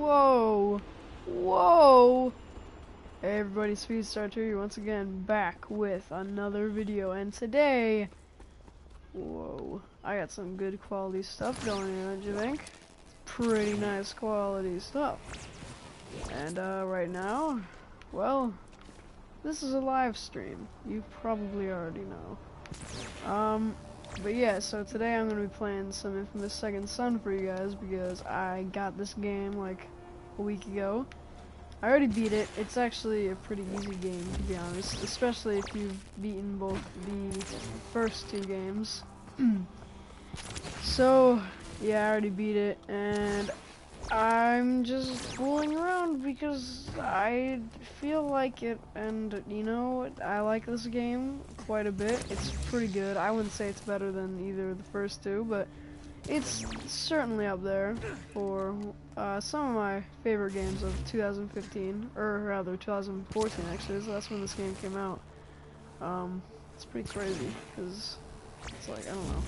Whoa! Whoa! Hey everybody, Speedstar here once again, back with another video, and today, whoa, I got some good quality stuff going here, don't you think? Pretty nice quality stuff. And right now, well, this is a live stream. You probably already know. But yeah, so today I'm gonna be playing some Infamous Second Son for you guys because I got this game like a week ago. I already beat it. It's actually a pretty easy game, to be honest, especially if you've beaten both the first two games. So yeah, I already beat it, and I'm just fooling around because I feel like it, and you know, I like this game quite a bit. It's pretty good. I wouldn't say it's better than either of the first two, but it's certainly up there for some of my favorite games of 2015, or rather 2014 actually, so that's when this game came out. It's pretty crazy, because it's like, I don't know,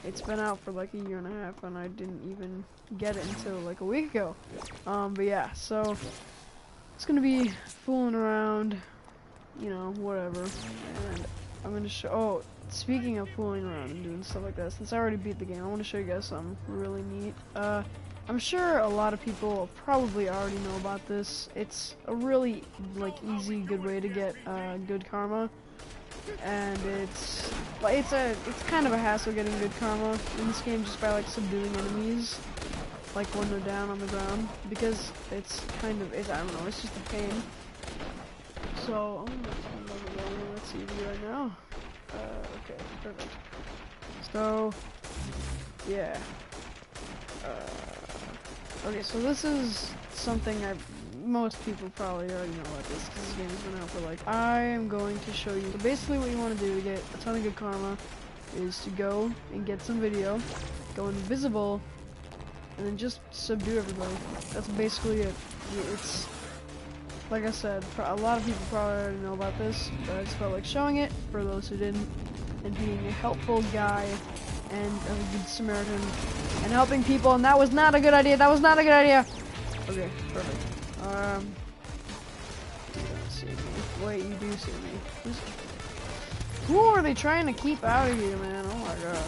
it's been out for like a year and a half and I didn't even get it until like a week ago. But yeah, so it's gonna be fooling around, you know, whatever, and I'm gonna show, oh, speaking of fooling around and doing stuff like that, since I already beat the game, I want to show you guys something really neat. I'm sure a lot of people probably already know about this. It's a really, like, easy, good way to get good karma. And it's kind of a hassle getting good karma in this game just by like subduing enemies, like when they're down on the ground, because it's kind of, I don't know, it's just a pain. So I'm gonna let's see right now. Okay, perfect. So yeah. Okay, so this is something most people probably already know about this because this game has been out for like, I am going to show you. So basically what you want to do to get a ton of good karma is to go and get some video, go invisible, and then just subdue everybody. That's basically it. It's, like I said, a lot of people probably already know about this, but I just felt like showing it for those who didn't, and being a helpful guy and a good Samaritan and helping people, and that was not a good idea. That was not a good idea. Okay, perfect. You don't see me. Wait, you do see me. Who are they trying to keep out of here, man? Oh my god.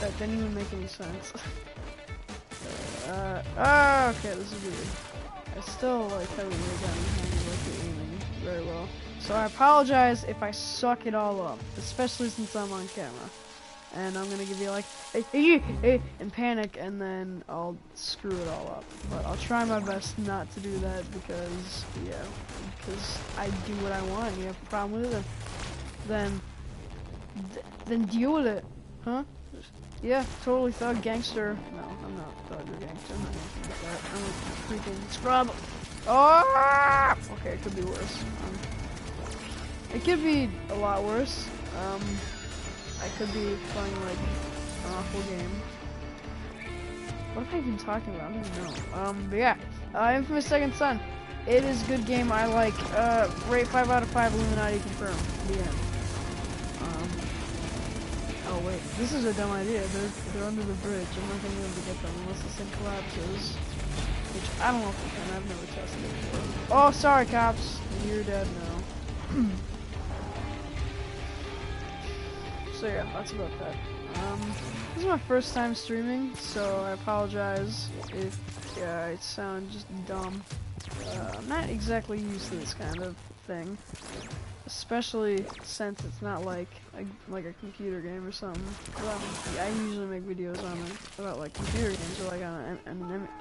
That didn't even make any sense. Okay, this is weird. I still like having the gun and like aiming very well. So I apologize if I suck it all up, especially since I'm on camera. And I'm gonna give you like and panic, and then I'll screw it all up. But I'll try my best not to do that because, yeah, because I do what I want. And you have a problem with it, then deal with it, huh? Yeah, totally thug gangster. No, I'm not thug or gangster. I'm not anything like that. I'm a freaking scrub. Oh, okay, it could be worse. It could be a lot worse. I could be playing like an awful game. What am I even talking about? I don't even know. But yeah, Infamous Second Son. It is a good game. I like. Rate 5 out of 5. Illuminati confirmed. The end. Oh wait, this is a dumb idea. They're under the bridge. I'm not gonna be able to get them unless this thing collapses. Which I don't know if we can. I've never tested it before. Oh, sorry, cops. You're dead now. So yeah, that's about that. This is my first time streaming, so I apologize if I sound just dumb. I'm not exactly used to this kind of thing, especially since it's not like a computer game or something. Well, I usually make videos about like computer games or like on an emulator.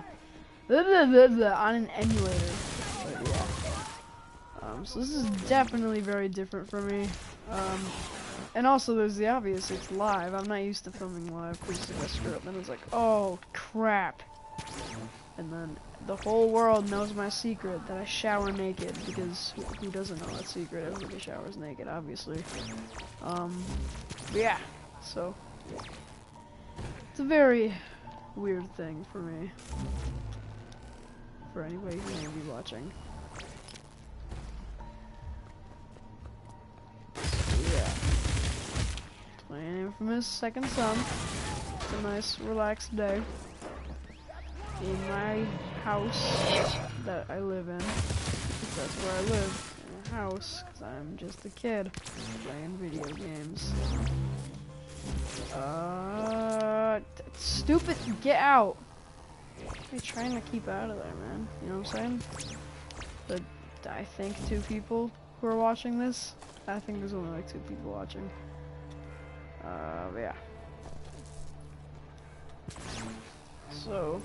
But yeah. So this is definitely very different for me. And also there's the obvious, it's live. I'm not used to filming live because if I screw up then it's like, oh crap. And then the whole world knows my secret that I shower naked, because who doesn't know that secret? Everybody showers naked, obviously. But yeah, so it's a very weird thing for me. For anybody who may be watching. Playing Infamous Second Son. It's a nice, relaxed day. in my house that I live in. That's where I live, in a house, because I'm just a kid playing video games. Stupid, get out! I'm trying to keep out of there, man. You know what I'm saying? But I think 2 people who are watching this. I think there's only like 2 people watching. Yeah. So,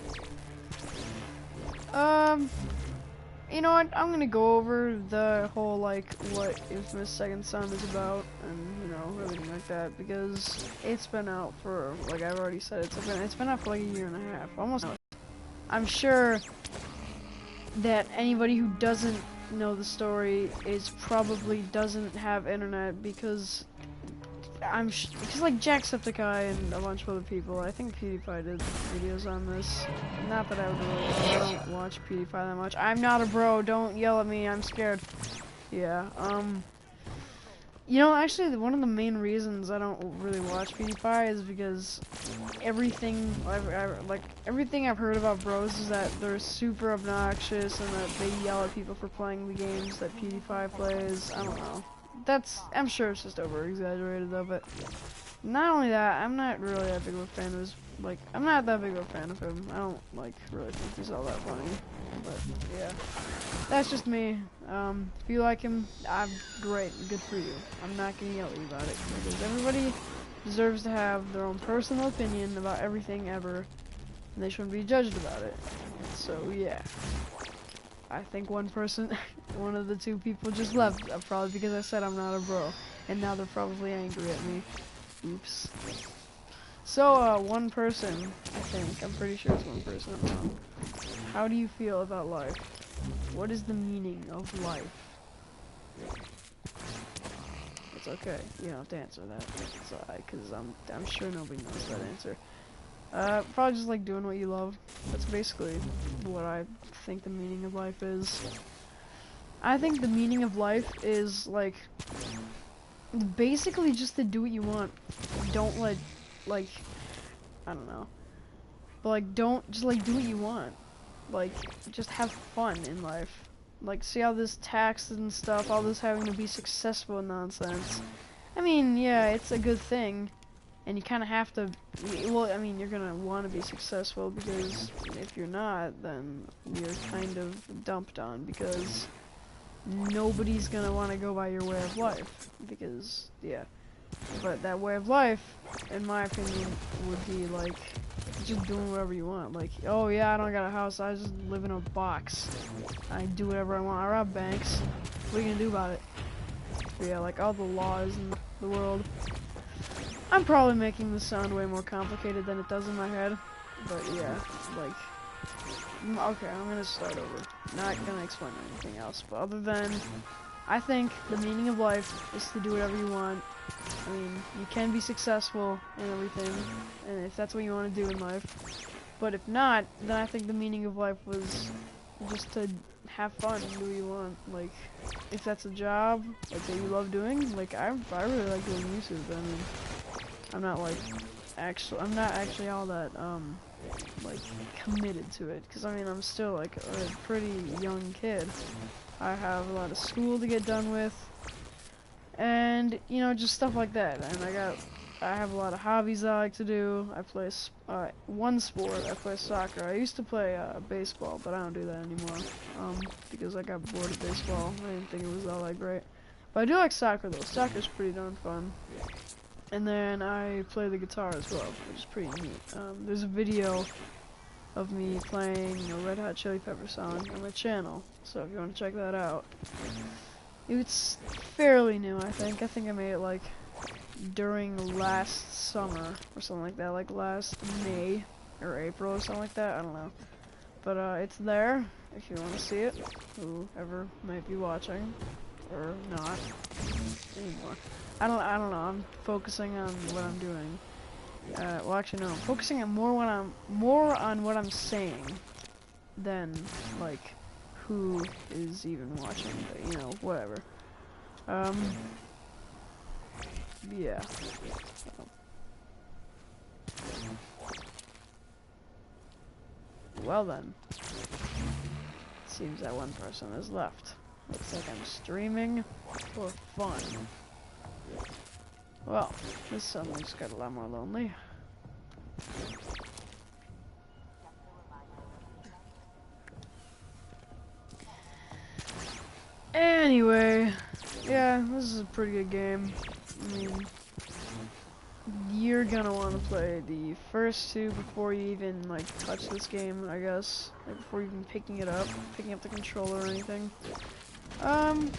you know what? I'm gonna go over the whole like what Infamous Second Son is about, and you know everything like that, because it's been out for, like I've already said, it's been out for like a year and a half, almost. I'm sure that anybody who doesn't know the story is probably doesn't have internet, because because like Jacksepticeye and a bunch of other people, I think PewDiePie did videos on this. Not that I would really know, I don't watch PewDiePie that much. I'm not a bro, don't yell at me, I'm scared. Yeah, you know, actually, one of the main reasons I don't really watch PewDiePie is because everything I've heard about bros is that they're super obnoxious and that they yell at people for playing the games that PewDiePie plays. I don't know. I'm sure it's just over-exaggerated though, but not only that, I'm not really that big of a fan of his, I'm not that big of a fan of him. I don't, really think he's all that funny, but, yeah. That's just me. If you like him, I'm great, good for you. I'm not gonna yell at you about it, because everybody deserves to have their own personal opinion about everything ever, and they shouldn't be judged about it. So, yeah. I think one person, one of the 2 people just left, probably because I said I'm not a bro, and now they're probably angry at me. Oops. So, one person, I think, I'm pretty sure it's one person, I'm wrong. How do you feel about life? What is the meaning of life? It's okay, you don't have to answer that. It's alright, because I'm sure nobody knows that answer. Probably just like doing what you love. That's basically what I think the meaning of life is. I think the meaning of life is like basically just to do what you want. Don't let I don't know. But don't just do what you want. Just have fun in life. See all this tax and stuff, all this having to be successful nonsense. I mean, yeah, it's a good thing. And you kind of have to, well, I mean, you're going to want to be successful, because if you're not, then you're kind of dumped on, because nobody's going to want to go by your way of life, because, yeah. But that way of life, in my opinion, would be, just doing whatever you want. Oh yeah, I don't got a house, I just live in a box. I do whatever I want, I rob banks. What are you going to do about it? But yeah, all the laws in the world. I'm probably making this sound way more complicated than it does in my head, but yeah, okay, I'm gonna start over. Not gonna explain anything else, but other than, I think the meaning of life is to do whatever you want. I mean, you can be successful and everything, and if that's what you want to do in life, but if not, then I think the meaning of life was just to have fun and do what you want. If that's a job, that you love doing, I really like doing YouTube. I mean, I'm not actually all that, committed to it, because I mean, I'm still, a pretty young kid. I have a lot of school to get done with, and, you know, just stuff like that, and I have a lot of hobbies I like to do. I play, one sport, I play soccer. I used to play, baseball, but I don't do that anymore, because I got bored of baseball. I didn't think it was all that great. But I do like soccer, though. Soccer's pretty darn fun. And then I play the guitar as well, which is pretty neat. There's a video of me playing a Red Hot Chili Pepper song on my channel, so if you want to check that out. It's fairly new, I think. I think I made it during last summer or something like that, last May or April or something like that. I don't know. But it's there if you want to see it, whoever might be watching or not anymore. I don't know. I'm focusing on what I'm doing. Well, actually, no. I'm focusing on more on what I'm saying than who is even watching. But, you know, whatever. Yeah. well then. Seems that one person is left. Looks like I'm streaming for fun. Well, this suddenly just got a lot more lonely. Anyway, yeah, this is a pretty good game. I mean, you're gonna want to play the first two before you even like touch this game, I guess. Like before even picking up the controller or anything. But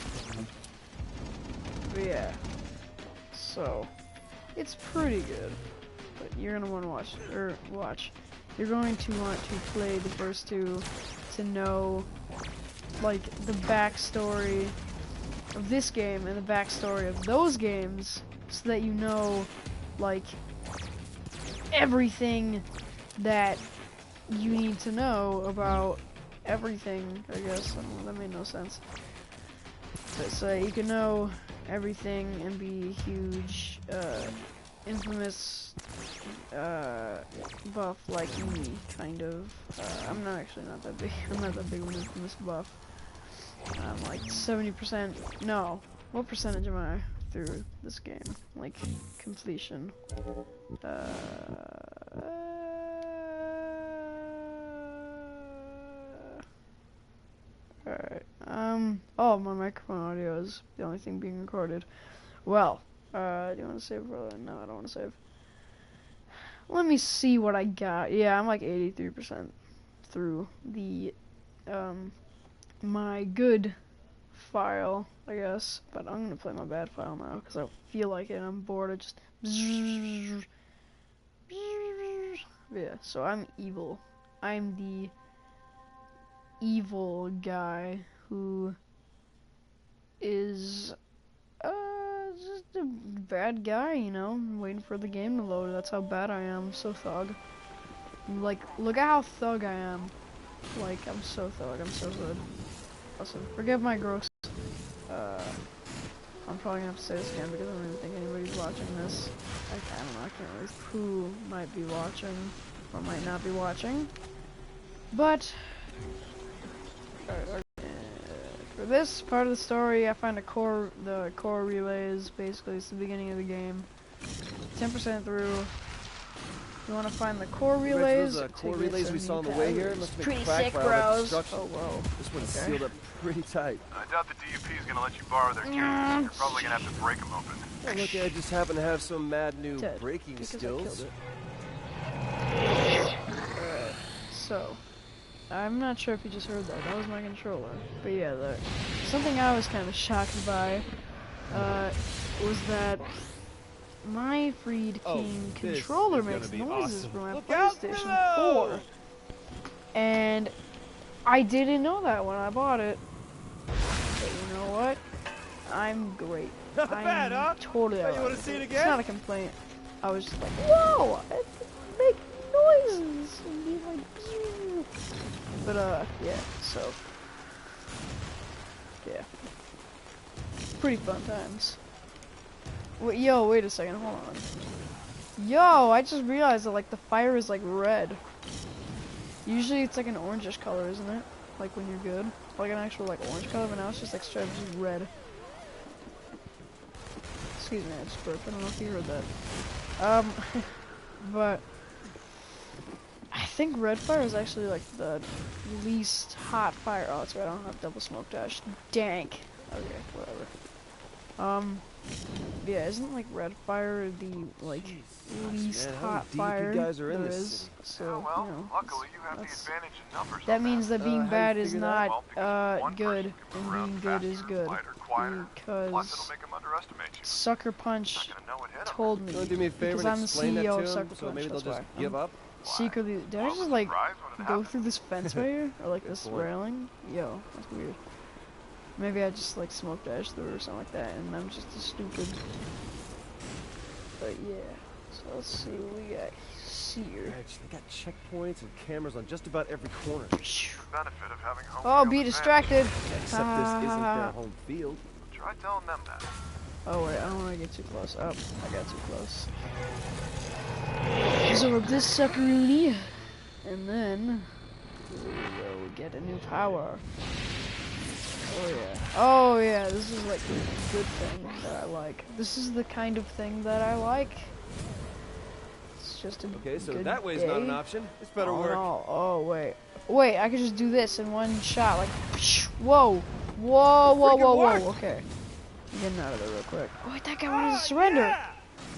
yeah. So, it's pretty good. But you're gonna want to watch. You're going to want to play the first two to know like the backstory of this game and the backstory of those games, so that you know like everything that you need to know about everything, I guess. I don't know, that made no sense. But so you can know everything and be huge infamous buff like me, kind of. I'm not that big. I'm not that big of an infamous buff. I'm like 70%. No, what percentage am I through this game? Like completion. Alright. Oh, my microphone audio is the only thing being recorded. Well, do you want to save? No, I don't want to save. Let me see what I got. Yeah, I'm like 83% through the, my good file, I guess. But I'm gonna play my bad file now, because I feel like it. I'm bored. I just... Yeah, so I'm evil. I'm the evil guy who is just a bad guy, you know. I'm waiting for the game to load. That's how bad I am. I'm so thug. Like, look at how thug I am. Like, I'm so thug. I'm so good. Also, forgive my gross. I'm probably gonna have to say this again because I don't even think anybody's watching this. I don't know. I can't really who might be watching or might not be watching. But for this part of the story, I find the core relays. Basically, it's the beginning of the game. 10% through. You want to find the core relays. Those core relays we saw on the way here. Must have been pretty cracked sick, by all that bros. destruction. Oh whoa. This one's sealed up pretty tight. I doubt the DUP is gonna let you borrow their keys. You're probably gonna have to break them open. Hey, look, I just happen to have some mad new Dead, braking because skills. Alright, so I'm not sure if you just heard that. That was my controller. But yeah, something I was kind of shocked by was that my Freed King controller makes noises for my PlayStation 4. And I didn't know that when I bought it. But you know what? I'm great. Not bad, huh? Totally alright. You want to see it again? It's not a complaint. I was just like, whoa! I make noises! And be like, Phew. But yeah, so yeah. Pretty fun times. Wait, yo, wait a second, hold on. Yo, I just realized that like the fire is like red. Usually it's like an orangish color, isn't it? Like when you're good. Like an actual like orange color, but now it's just like straight just red. Excuse me, I just burped. I don't know if you heard that. But I think red fire is actually like the least hot fire. Oh, that's right, I don't have double smoke dash. Dank. Okay, whatever. Yeah, isn't like red fire the like least hot fire there is? So, well, you know, luckily you have the advantage in numbers. that means that being bad is not good, and being good is good. Because Sucker Punch told me, because I'm the CEO of Sucker Punch, that's why. Give up? Secretly, did I just like go through this fence right here? Or like this railing? Yo, that's weird. Maybe I just like smoke dash through or something like that, and I'm just a stupid. But yeah, so let's see what we got here. They got checkpoints and cameras on just about every corner. Benefit of having home Oh, field be advantage. distracted. Except this isn't their home field. Try telling them that. Oh wait, I don't want to get too close. Oh, I got too close. So with this suckeroonie, and then we will get a new power. Oh yeah. Oh yeah, this is like a good thing that I like. This is the kind of thing that I like. It's just a Okay, so good that way's day. not an option. This better Oh, work. no. Oh wait. Wait, I could just do this in one shot, like whoa. Whoa, whoa, whoa, whoa, okay. I'm getting out of there real quick. Oh wait, that guy wanted to surrender. Yeah!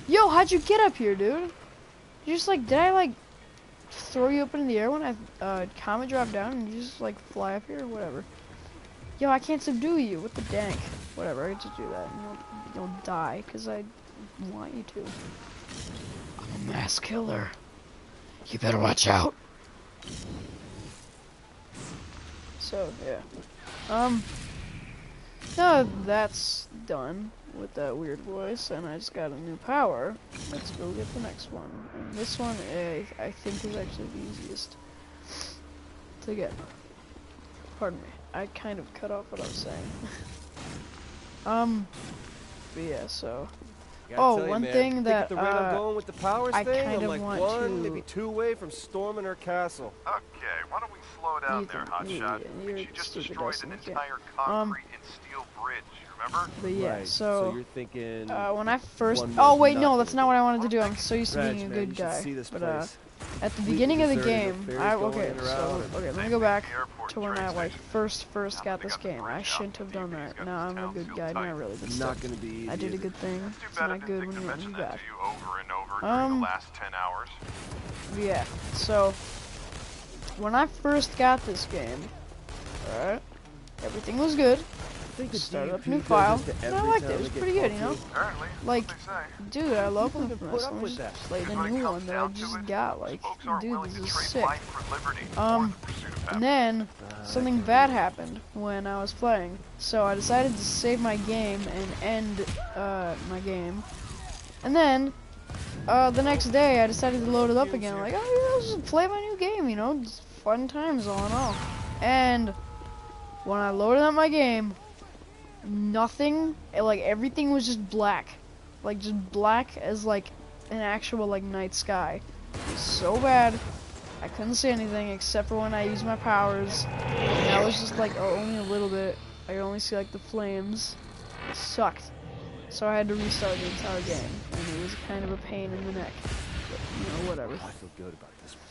Yo, how'd you get up here, dude? You just like, did I like throw you up in the air when I comet dropped down and you just like fly up here or whatever? Yo, I can't subdue you. What the dank? Whatever, I get to do that. You'll die because I want you to. I'm a mass killer. You better watch out. So yeah. No, that's done with that weird voice, and I just got a new power. Let's go get the next one. And this one, I think, is actually the easiest to get. Pardon me. I kind of cut off what I was saying. But yeah, so. Oh, one thing that the route I'm going with the powers I thing, kind I'm of like want one, to. maybe 2 away from storming her castle. Okay, why don't we slow down there, hotshot? You're She just stupid, destroyed Dustin, an you can't. entire concrete and steel bridge, remember? But yeah, Right, so you're thinking. when I first. one Oh was wait, not no, gonna that's not do what it. I wanted to do. I'm so used to Reg, being a man, good you should guy. see this But place. at the Fleet beginning of the deserted, game, the ferries I going okay, in or so out. okay, let me go back to when I like first got this game. I shouldn't have done that. Now I'm a good guy. Not really good Not stuff. gonna be easy. I did a is good it? thing. Too It's bad I not didn't good think when to you hit me mention that back. to you over and over during the last 10 hours. Yeah. So when I first got this game, alright, everything was good. I think the Started up a DP new does file, this to and I every liked it. town It was they pretty get good, you know. called to. Apparently, Like, that's what they say. dude, I love People even InFAMOUS. put up Let me with just that. play the When it new comes one that I down to just it, got. Like, folks aren't dude, willing this to is trade sick. life for liberty or the pursuit of And happiness. then something bad happened when I was playing. So I decided to save my game and end my game. And then the next day I decided to load it up again. I'm like, oh yeah, let's just play my new game, you know, just fun times all in all. And when I loaded up my game, nothing, like everything was just black. Like just black as like an actual like night sky. It was so bad. I couldn't see anything except for when I used my powers. And that was just like only a little bit. I could only see like the flames. It sucked. So I had to restart the entire game. And it was kind of a pain in the neck. But, you know, whatever. I feel good about this one.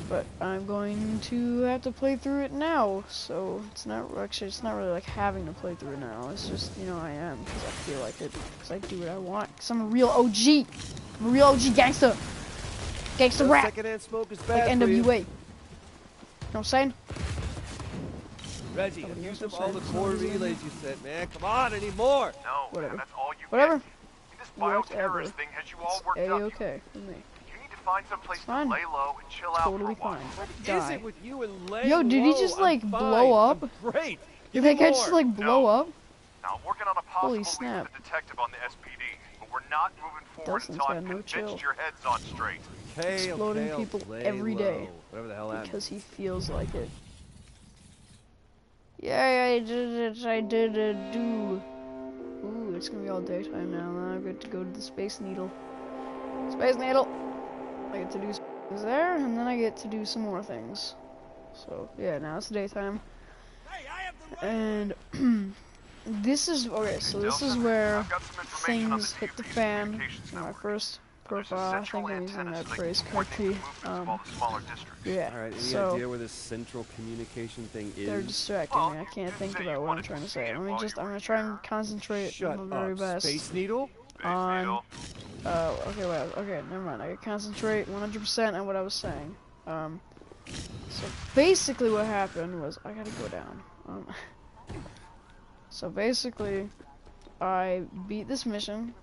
But I'm going to have to play through it now. So it's not actually, it's not really like having to play through it now. It's just, you know, I am. Because I feel like it. Because I do what I want. Because I'm a real OG. I'm a real OG gangster. Gangsta rap, Secondhand smoke is like bad for NWA. you. You know what I'm saying? Reggie, Nobody I've used knows up what all the I'm saying. core Nobody's relays you sent, man. Come on, I need more. No, Whatever. man, that's all you Whatever. get. This bioterrorist thing has you all worked up. A-okay with me. You need to find some place to fine. lay low and chill out Totally for a while. fine. What is Die. it with you and laying Yo, did he low? just I'm like fine. blow up? I'm great. Did Give that me guy more. just like blow No. up? Now, I'm working on a Holy possible lead snap. with the detective on the SPD, but we're not moving forward Dustin's until got I'm no convinced chill. your head's on straight. Okay, Exploding okay, I'll people play every day. low. Whatever the hell that Because he feels like it. Yeah, I did it. I did it. Do. Ooh, it's gonna be all daytime now. Now I get to go to the Space Needle. Space Needle. I get to do some things there, and then I get to do some more things. So yeah, now it's daytime. And this is okay. So this is where I've got some information on things the hit the DUP's fan. communications In my network. first There's a profile, I central think I'm using antenna that so they phrase can coordinate correctly. the movements of all the smaller districts. Yeah. All right, any So idea where this central communication thing is? they're distracting me. I can't think about what I'm trying to say. Let me just. I'm gonna try and concentrate Shut on the very up, best. Space Needle? On. Okay, well, okay, never mind. I can concentrate 100% on what I was saying. So basically what happened was, I gotta go down. So basically, I beat this mission,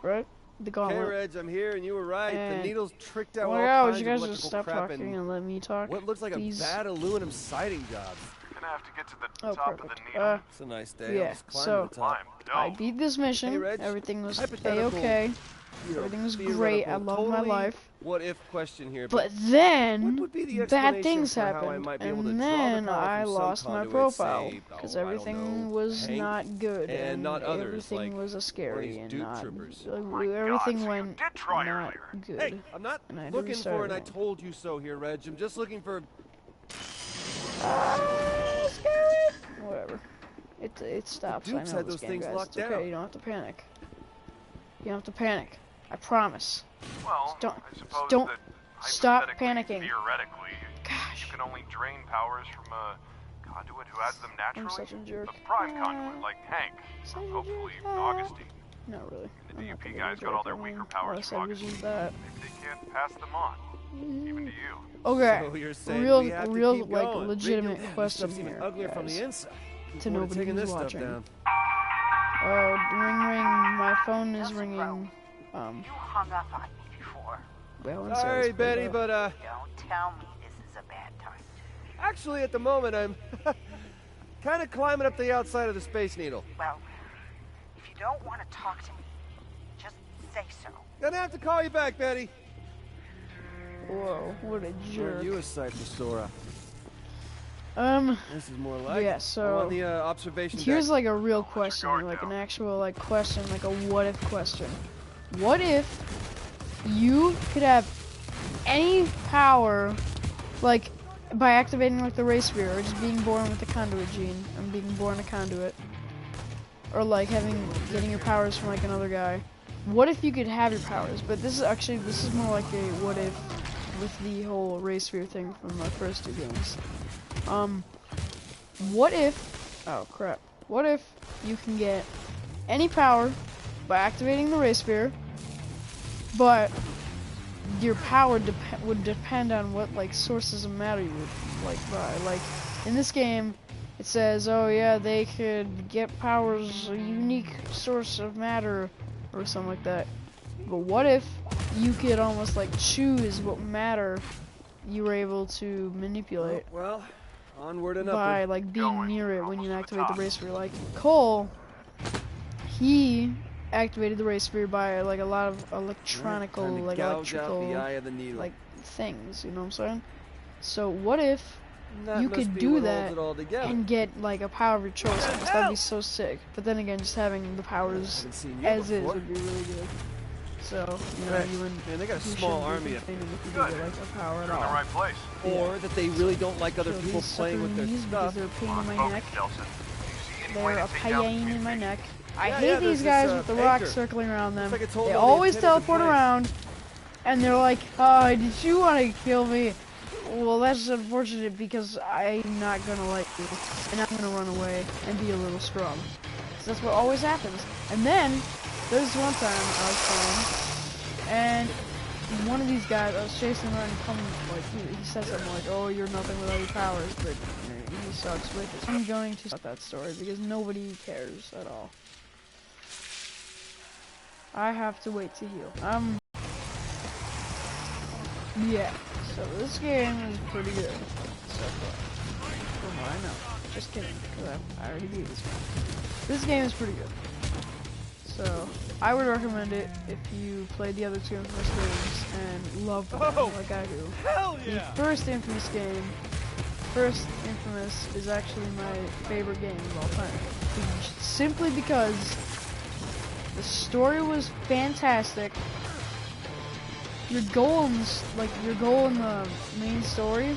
right? The Hey, gauntlet. Reg, I'm here, and you were right. And- The needle's tricked out Oh all my god, would kinds you of guys just electrical stop crap talking and and let me talk? what looks like Please. a bad aluminum siding job. Gonna have to get to the Oh, top of perfect. the needle. It's a nice day. Yeah, I'll just climb so- to the top. I beat this mission. Hey, Reg, Everything was hypothetical, a-okay. You know, Everything was theoretical, great. I love my totally life. What if question here? But what then, would be the bad explanation things for how I happened, might be able to and draw the then power I from some lost my conduit, profile say, because I don't everything know, was Hank, not good, and not others, everything like was a one of scary these and Duke not troopers. everything so you went did try not earlier. good. Hey, I'm not And I had to looking restart for an I everything. told you so here, Reg. I'm just looking for Scary. Whatever. It stops. I Dukes know had this those game, things guys. locked It's okay. down. You don't have to panic. You don't have to panic. I promise. Well, Don't- I suppose don't that stop hypothetically, panicking. theoretically, Gosh. you can only drain powers from a conduit who has them naturally. such a jerk. A prime conduit like Hank, Such a hopefully jerk. Augustine. Not really. The I'm not DUP gonna be guys a got all jerk. their I mean, weaker powers unless from I was Augustine. that. Maybe they can't pass them on, even to you. Okay. So you're saying real, we have to real, keep like, going. legitimate This question stuff's even here, uglier from guys. the inside. To We're nobody taking who's this stuff watching. down. Oh, ring, ring. My phone is Just ringing. You hung up on me before. Well, I'm Sorry, Betty, but Don't tell me this is a bad time. actually at the moment I'm kind of climbing up the outside of the Space Needle. Well, if you don't want to talk to me, just say so. Gonna have to call you back, Betty. Whoa, what a jerk. Aren't you a sight for Sora? This is more like yeah, it. so I'm on the observation here's deck. like a real question, like an actual like question, like a what if question. What if you could have any power, like by activating like the ray sphere, or just being born with the conduit gene, and being born a conduit, or like getting your powers from like another guy? What if you could have your powers? But this is more like a what if with the whole ray sphere thing from the first two games. What if, oh crap, what if you can get any power by activating the ray sphere, but your power would depend on what like sources of matter you would like buy. Like in this game, it says, oh yeah, they could get powers, a unique source of matter, or something like that. But what if you could almost like choose what matter you were able to manipulate? Well, onward and By upward. like being near it when you activate the ray sphere. Like Cole, he activated the ray sphere by like a lot of electronical, Time to like gouge out the electrical, eye of the needle. like things. You know what I'm saying? So what if That you must could be do what that holds it all together. and get like a power of your choice? That'd be so sick. But then again, just having the powers Haven't seen you as is before. would be really good. So you know, Right. you wouldn't. Man, they got a you small shouldn't be army of complaining if you Good. do get, like a power at You're in the all. right place. Or that they really don't like other So people these playing with their sucker knees because stuff. they're a pain in my Focus, neck. Delson. You see any They're way to a take out the pain in my communication? neck. I Yeah, hate yeah, these there's guys this, with the anchor. rocks circling around them. Looks like it's holding They all the always antennas in teleport place. around, and they're like, "Oh, did you want to kill me?" Well, that's unfortunate because I'm not gonna like you, and I'm gonna run away and be a little strong. So that's what always happens. And then there's one time I was playing, and one of these guys, I was chasing around and coming, like, he said something like, oh, you're nothing without your powers, but he sucks with it. I'm going to start that story because nobody cares at all. I have to wait to heal. Yeah, so this game is pretty good so far, from what I know. Just kidding, because I already beat this game. This game is pretty good. So, I would recommend it if you played the other two Infamous games and loved them like I do. Hell The first Infamous game, first Infamous is actually my favorite game of all time. Simply because the story was fantastic. Your goal in the main story,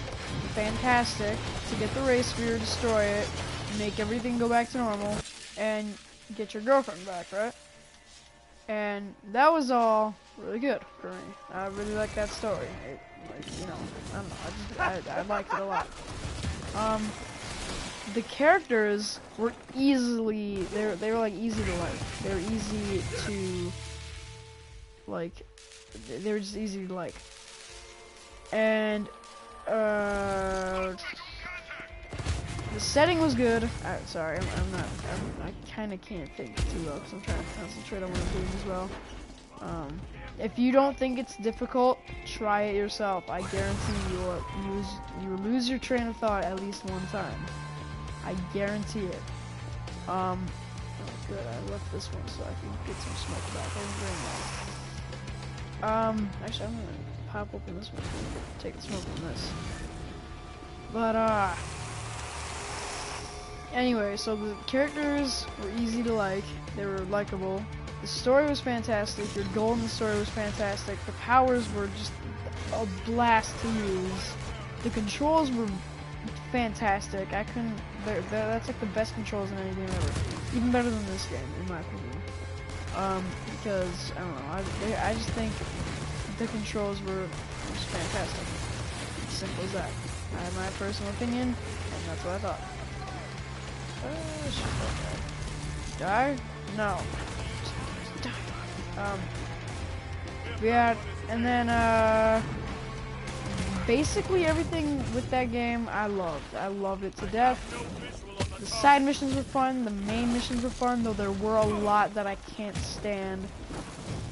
fantastic. To get the ray sphere, destroy it, make everything go back to normal, and get your girlfriend back, right? And that was all really good for me. I really like that story. I liked it a lot. The characters were they were like easy to like. They were easy to like. They were just easy to like. And the setting was good. Sorry, I kind of can't think too well because I'm trying to concentrate on what I'm doing as well. If you don't think it's difficult, try it yourself. I guarantee you will lose your train of thought at least one time. I guarantee it. Oh good, I left this one so I can get some smoke back. I didn't bring that. Actually I'm gonna pop open this one and take the smoke from this. But anyway, so the characters were easy to like, they were likable. The story was fantastic, your goal in the story was fantastic, the powers were just a blast to use. The controls were fantastic. I couldn't. That's like the best controls in any game ever. Even better than this game, in my opinion. Because I don't know. I just think the controls were just fantastic. Simple as that. I have my personal opinion, and that's what I thought. Shit, die? No. Just die. Yeah, and then basically everything with that game I loved. I loved it to death. The side missions were fun, the main missions were fun, though there were a lot that I can't stand.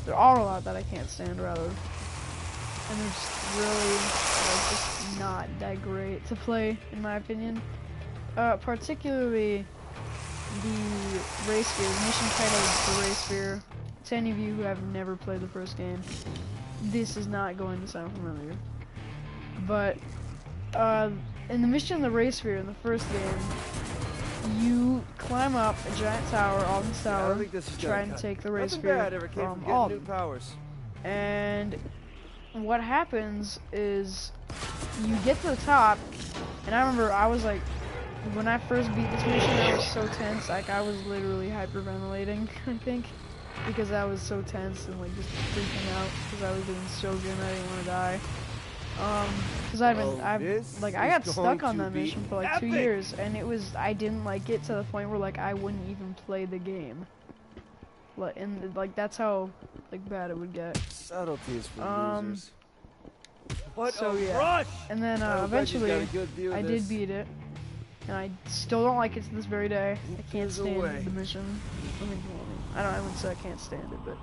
There are a lot that I can't stand, rather. And they're just really, like, just not that great to play, in my opinion. Particularly the race sphere, the mission title is the race sphere. To any of you who have never played the first game, this is not going to sound familiar. But, in the mission in the race sphere in the first game, you climb up a giant tower, all this tower, trying to take the race sphere from all of them. Powers. And what happens is you get to the top, and I remember I was like, when I first beat this mission, I was so tense, like I was literally hyperventilating, I think, because I was so tense and like just freaking out because I was doing so good and I didn't want to die. Cause I got stuck on that mission for like 2 years, and I didn't like it to the point where like I wouldn't even play the game. And like that's how like bad it would get. Subtleties for losers. What so a yeah, rush! and then eventually I did beat it, and I still don't like it to this very day. I can't stand the mission. I wouldn't say I can't stand it, but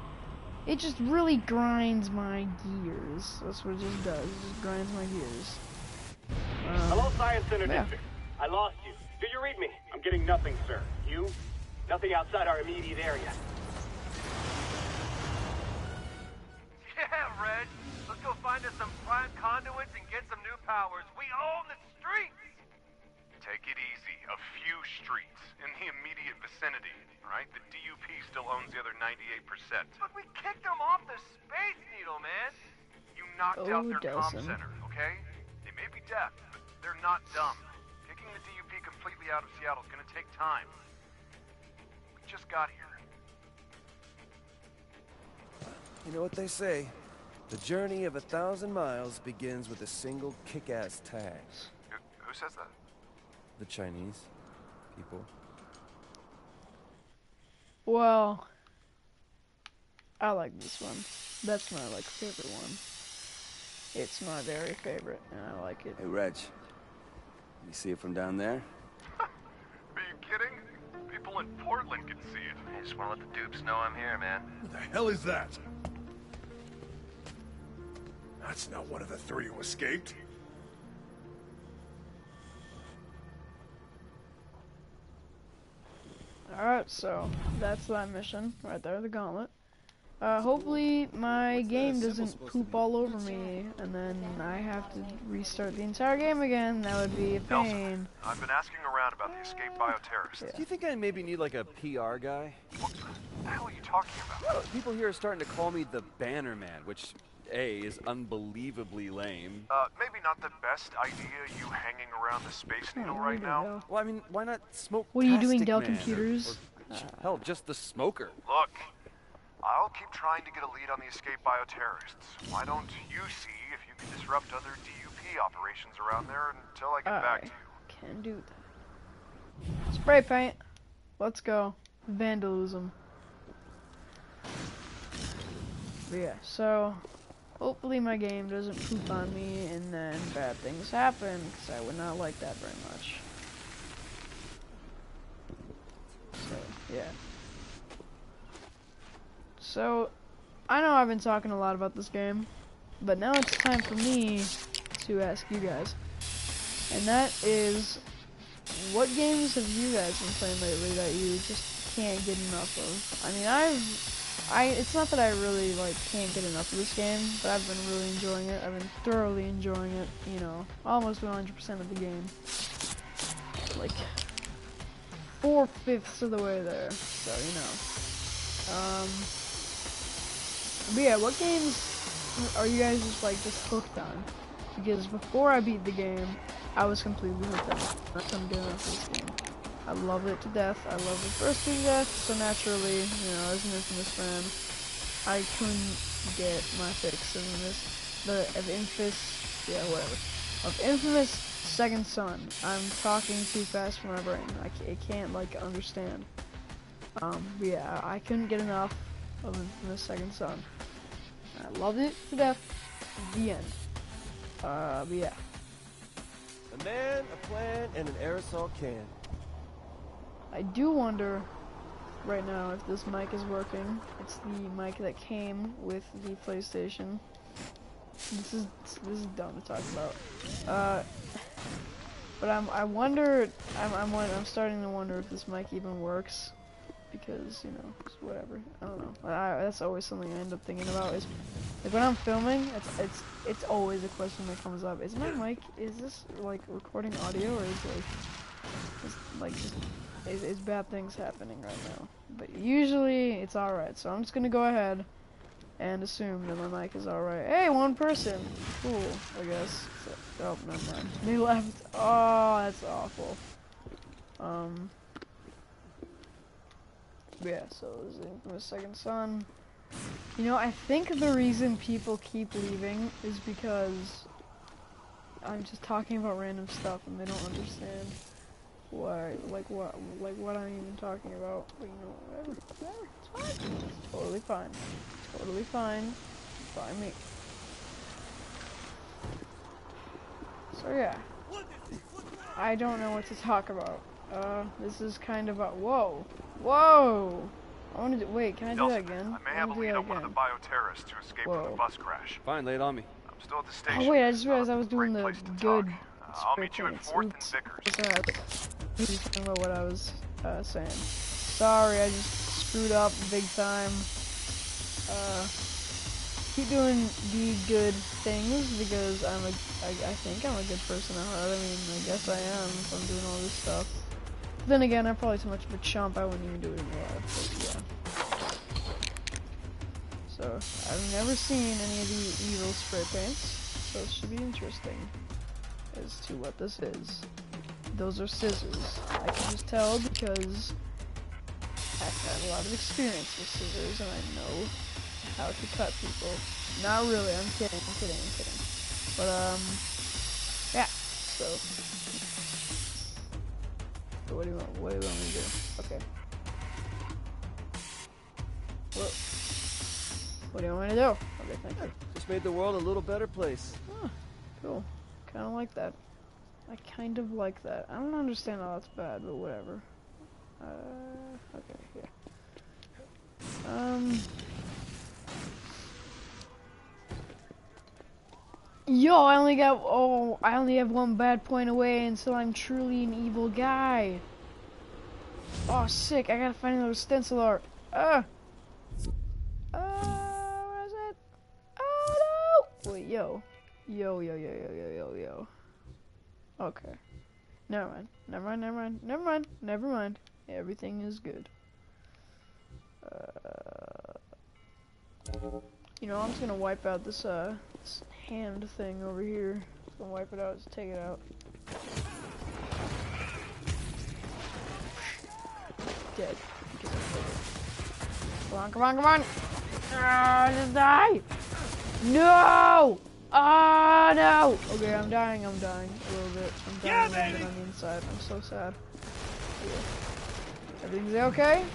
it just really grinds my gears. That's what it just does. It just grinds my gears. Hello, Science Center District. I lost you. Do you read me? I'm getting nothing, sir. You? Nothing outside our immediate area. Yeah, Reg. Let's go find us some prime conduits and get some new powers. We own the streets! Take it easy. A few streets in the immediate vicinity, right? The DUP still owns the other 98%. But we kicked them off the Space Needle, man! You knocked out their comm center, okay? They may be deaf, but they're not dumb. Kicking the DUP completely out of Seattle is gonna take time. We just got here. You know what they say? The journey of 1,000 miles begins with a single kick-ass tag. Who says that? The Chinese people. Well, I like this one. That's my like favorite one. It's my very favorite, and I like it. Hey, Reg. You see it from down there? Are you kidding? People in Portland can see it. I just want to let the dupes know I'm here, man. Who the hell is that? That's not one of the three who escaped. Alright, so that's that mission right there, the gauntlet. Hopefully my game doesn't poop all over me, and then I have to restart the entire game again. That would be a pain. I've been asking around about the escaped bioterrorists. Do you think I maybe need like a PR guy? What the hell are you talking about? People here are starting to call me the Banner Man, which A, is unbelievably lame. Maybe not the best idea, you hanging around the Space Needle right now. Well, I mean, why not smoke? What are you doing, Tastic Dell Man, Computers? or hell, just the smoker. Look, I'll keep trying to get a lead on the escaped bioterrorists. Why don't you see if you can disrupt other DUP operations around there until I get back to you? Can do that. Spray paint. Let's go. Vandalism. But yeah, so hopefully my game doesn't poop on me and then bad things happen, because I would not like that very much. So, yeah. So, I know I've been talking a lot about this game, but now it's time for me to ask you guys. And that is, what games have you guys been playing lately that you just can't get enough of? I mean, it's not that I really, like, can't get enough of this game, but I've been really enjoying it. I've been thoroughly enjoying it, you know, almost 100% of the game. Like, 4/5 of the way there, so, you know. But yeah, what games are you guys just, like, just hooked on? Because before I beat the game, I was completely hooked on it. I couldn't get enough of this game. I love it to death. I love the first to death, so naturally, you know, as an Infamous fan, I couldn't get my fix of Infamous Second Son. I'm talking too fast for my brain. It can't, like, understand. But yeah, I couldn't get enough of Infamous Second Son. I loved it to death. The end. But yeah. A man, a plan, and an aerosol can. I do wonder right now if this mic is working. It's the mic that came with the PlayStation. This is dumb to talk about. But I'm starting to wonder if this mic even works, because, you know, it's whatever. I don't know. That's always something I end up thinking about. Is like when I'm filming, it's always a question that comes up. Is my mic, is this like recording audio, or is bad things happening right now? But usually it's alright, so I'm just gonna go ahead and assume that my mic is alright. Hey, one person! Cool, I guess. Oh, never mind. They left. Oh, that's awful. Yeah, so this is Infamous Second Son. You know, I think the reason people keep leaving is because I'm just talking about random stuff and they don't understand why, like what I'm even talking about. But, you know, whatever, it's fine. It's totally fine. Totally fine by me. So yeah, I don't know what to talk about. This is kind of a whoa. I want to do, wait, can I do that again? I may have a lead on one of the bioterrorists who escaped from the bus crash. Fine, lay it on me. I'm still at the station. Oh wait, I just realized I was doing the good I'll meet you at 4th and Vickers. He was talking about what I was saying. Sorry, I just screwed up big time. Keep doing the good things, because I think I'm a good person at heart. I mean, I guess I am if I'm doing all this stuff. But then again, I'm probably too much of a chump. I wouldn't even do it in real life, but yeah. So, I've never seen any of the evil spray paints, so it should be interesting as to what this is. Those are scissors. I can just tell because I've had a lot of experience with scissors and I know how to cut people. Not really, I'm kidding. But, yeah, so what do you want me to do? Okay. What do you want me to do? Okay, thank you. Just made the world a little better place. Oh, cool. Kinda like that. I kind of like that. I don't understand how that's bad, but whatever. Okay, yeah. Yo, I only have one bad point away until I'm truly an evil guy. Oh, sick, I gotta find another stencil art. Where is it? Oh, no! Wait, yo. Okay. Never mind. Everything is good. You know, I'm just gonna wipe out this, this hand thing over here. Just gonna wipe it out, just take it out. Dead. Come on. Just die! No! Ah, no! Okay, I'm dying a little bit. I'm dying a little bit on the inside. I'm so sad. Yeah. Everything's okay?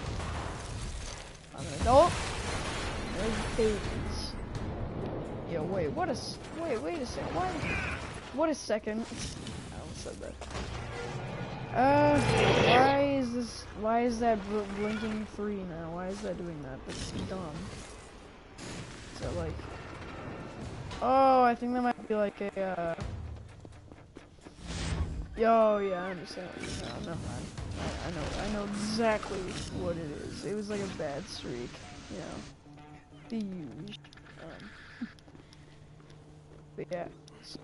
I'm an adult. There's babies. Yo, wait a second. What a second. I almost said that. Why is that blinking 3 now? Why is that doing that? That's dumb. Is that like... Oh, I think that might be like a, Yo, yeah, I understand. No, I know exactly what it is. It was like a bad streak, you know. The huge. But yeah, so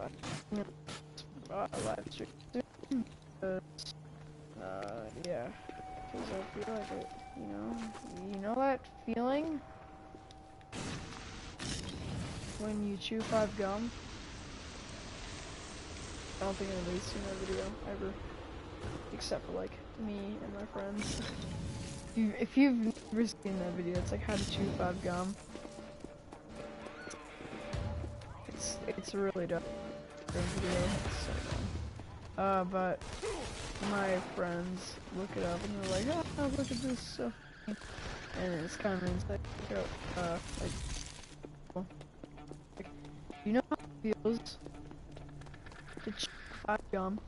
live stream. Yeah, because I feel like it, you know that feeling when you chew 5 gum I don't think anybody's seen that video ever, except for like me and my friends. If you've never seen that video, it's like how to chew 5 gum. It's a really dumb video. It's so dumb. But my friends look it up and they're like, oh, look at this stuff. And it's kind of like, you know how it feels to chew 5 gum?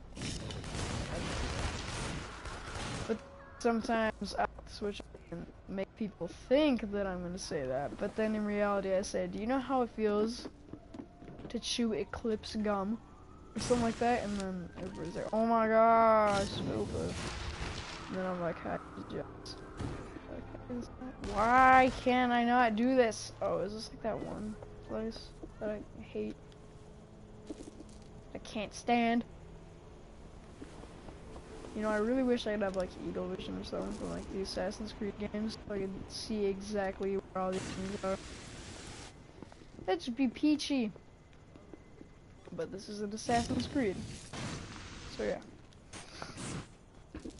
But sometimes I switch and make people think that I'm gonna say that, but then in reality I say, do you know how it feels to chew Eclipse gum? Or something like that, and then everybody's like, oh my gosh, stupid. And then I'm like, hi, just. Why can't I not do this? Oh, is this like that one place that I hate? I can't stand. You know, I really wish I could have like Eagle Vision or something from like the Assassin's Creed games, so I could see exactly where all these things are. That should be peachy. But this is an Assassin's Creed. So yeah.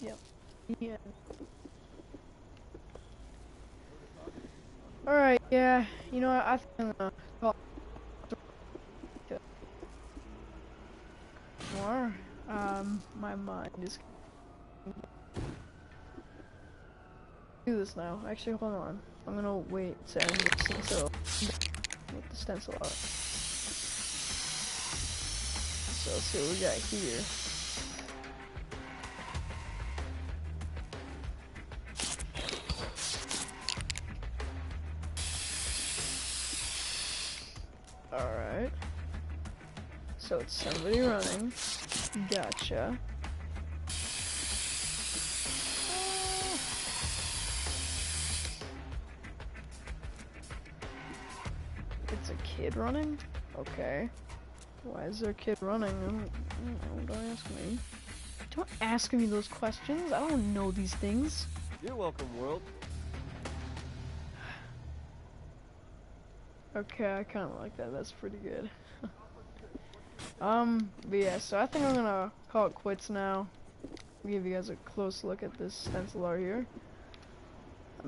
Yep. Yeah. Alright, yeah. You know what, I think I'm gonna call more. My mind is do this now. Actually, hold on. I'm gonna wait to end the stencil. Make the stencil out. So let's see what we got here. Alright. So it's somebody running. Gotcha. It's a kid running? Okay. Why is there a kid running? Don't ask me. Don't ask me those questions. I don't know these things. You're welcome, world. Okay, I kind of like that. That's pretty good. But yeah, so I think I'm gonna call it quits now. I'll give you guys a close look at this stencil art here.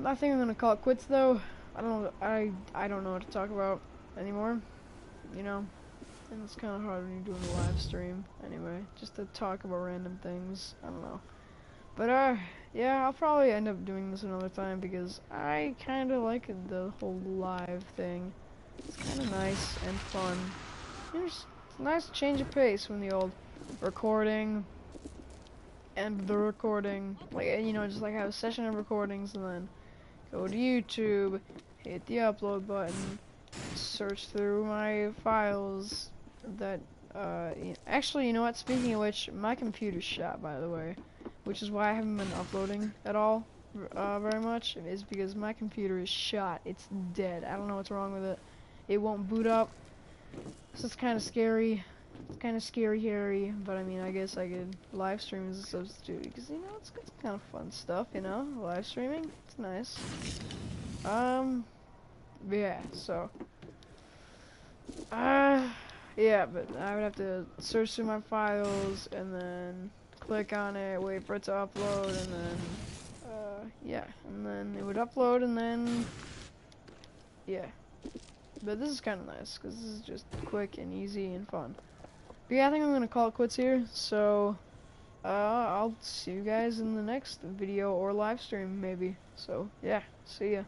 I think I'm gonna call it quits though. I don't know what to talk about anymore. You know, and it's kind of hard when you're doing a live stream. Anyway, just to talk about random things. I don't know. But yeah, I'll probably end up doing this another time because I kind of like the whole live thing. It's kind of nice and fun. It's a nice change of pace from the old recording and the recording. Like, you know, just like have a session of recordings and then go to YouTube, hit the upload button, search through my files that, actually, you know what, speaking of which, my computer's shot, by the way, which is why I haven't been uploading at all, very much, is because my computer is shot. It's dead. I don't know what's wrong with it. It won't boot up, so it's kind of scary. It's kind of scary, but I mean, I guess I could live stream as a substitute, because, you know, it's kind of fun stuff, you know, live streaming, it's nice. But yeah, so, yeah, but I would have to search through my files, and then click on it, wait for it to upload, and then, yeah, and then it would upload, and then, yeah. But this is kind of nice, because this is just quick and easy and fun. But yeah, I think I'm going to call it quits here, so, I'll see you guys in the next video or live stream, maybe. So, yeah, see ya.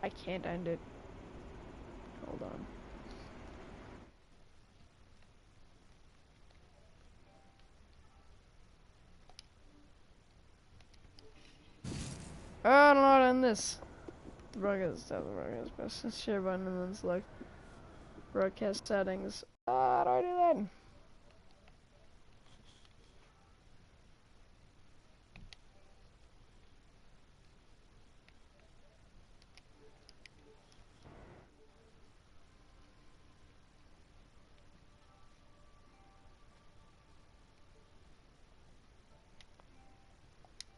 I can't end it. Hold on. I don't know how to end this. Broadcast, tap the broadcast, press the share button, and then select broadcast settings. How do I do that?